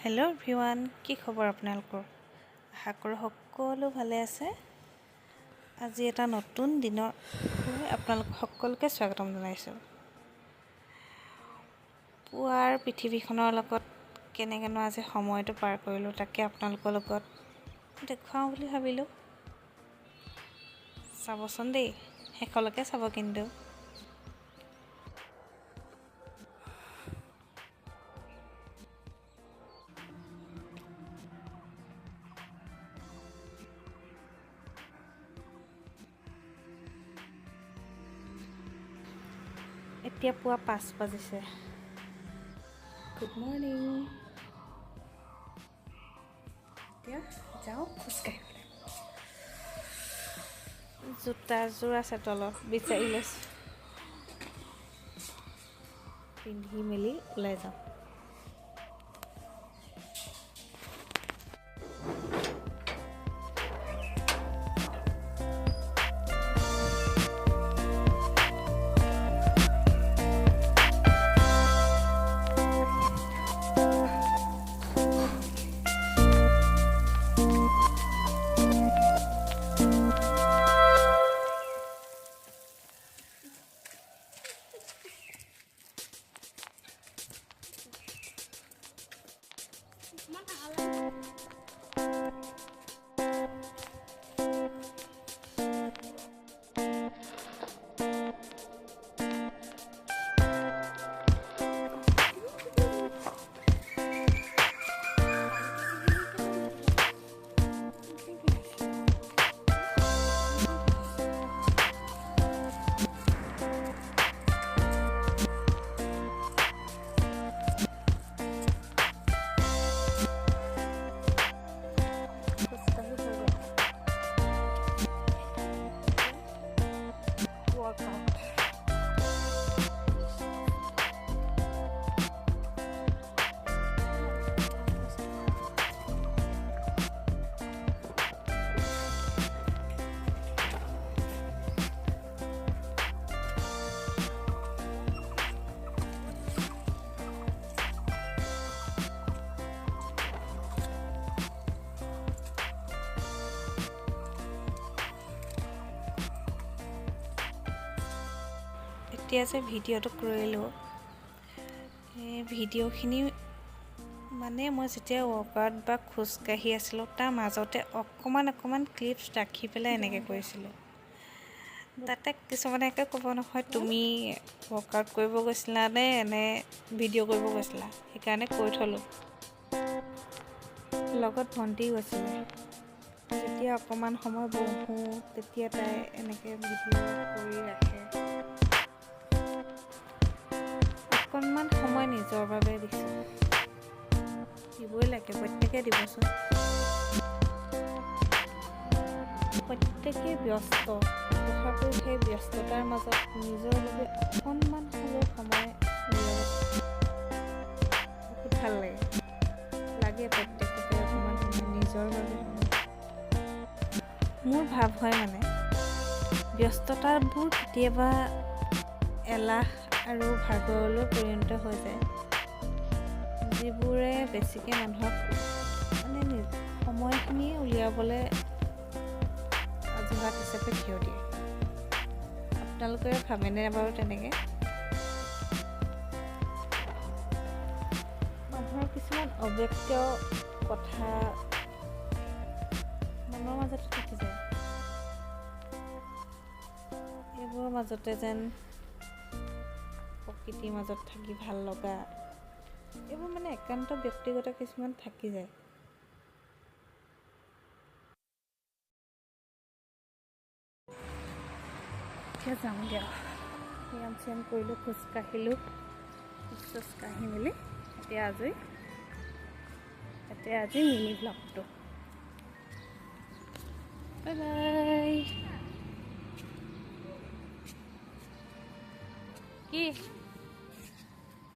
Hello' everyone, কি খবৰ আপোনালোকৰ? আশা কৰোঁ সকলো ভালে আছে। আজি এটা নতুন দিনলৈ আপোনালোক সকলোকে স্বাগতম জনাইছোঁ। পুৱাৰ পৃথিৱীখনৰ লগত কেনেকৈনো আজি সময়টো পাৰ কৰিলোঁ তাকে আপোনালোকৰ লগত দেখুৱাওঁ বুলি ভাবিলোঁ। চাবচোন দেই, শেষলৈকে চাব কিন্তু। এতিয়া পুৱা 5 বাজিছে। Good morning. এতিয়া যাওঁ খোজকাঢ়িবলৈ। জোতাযোৰ আছে তলত, বিচাৰি লৈছোঁ, পিন্ধি মেলি ওলাই যাওঁ। এতিয়া যে ভিডিঅ'টো কৰিলোঁ, এই ভিডিঅ'খিনি মানে মই যেতিয়া ৱৰ্কআউট বা খোজকাঢ়ি আছিলোঁ তাৰ মাজতে অকণমান ক্লিপছ ৰাখি পেলাই এনেকৈ কৰিছিলোঁ। তাতে কিছুমানে একে ক'ব নহয়, তুমি ৱৰ্কআউট কৰিব গৈছিলা নে ভিডিঅ' কৰিব গৈছিলা, সেইকাৰণে কৈ থ'লোঁ। লগত ভণ্টি গৈছিলে। যেতিয়া অকণমান সময় বহোঁ তেতিয়া তাই এনেকৈ ভিডিঅ' কৰি ৰাখে। অকণমান সময় নিজৰ বাবে দিছোঁ, দিবই লাগে, প্ৰত্যেকে দিবচোন। প্ৰত্যেকেই ব্যস্ত, তথাপিও সেই ব্যস্ততাৰ মাজত নিজৰ বাবে অকণমান হ'লেও সময় উলিয়াব বহুত ভাল লাগে প্ৰত্যেককে অকণমান সময় নিজৰ বাবে সময়। মোৰ ভাৱ হয় মানে ব্যস্ততাবোৰ কেতিয়াবা এলাহ আৰু ভাগৰলৈ পৰিণত হৈ যায়, যিবোৰে বেছিকৈ মানুহক মানে সময়খিনি উলিয়াবলৈ অজুহাত হিচাপে থিয় দিয়ে। আপোনালোকে ভাবেনে বাৰু তেনেকৈ? মানুহৰ কিছুমান অব্যক্ত কথা মনৰ মাজতে থাকি যায়, এইবোৰৰ মাজতে যেন প্ৰকৃতিৰ মাজত থাকি ভাল লগা, এইবোৰ মানে একান্ত ব্যক্তিগত কিছুমান থাকি যায়। এতিয়া যাওঁ দিয়া, ব্যায়াম চ্যায়াম কৰিলোঁ, খোজকাঢ়িলোঁ, খোজকাঢ়ি মেলি এতিয়া আজি মিনি ব্লগটো। Bye bye. কি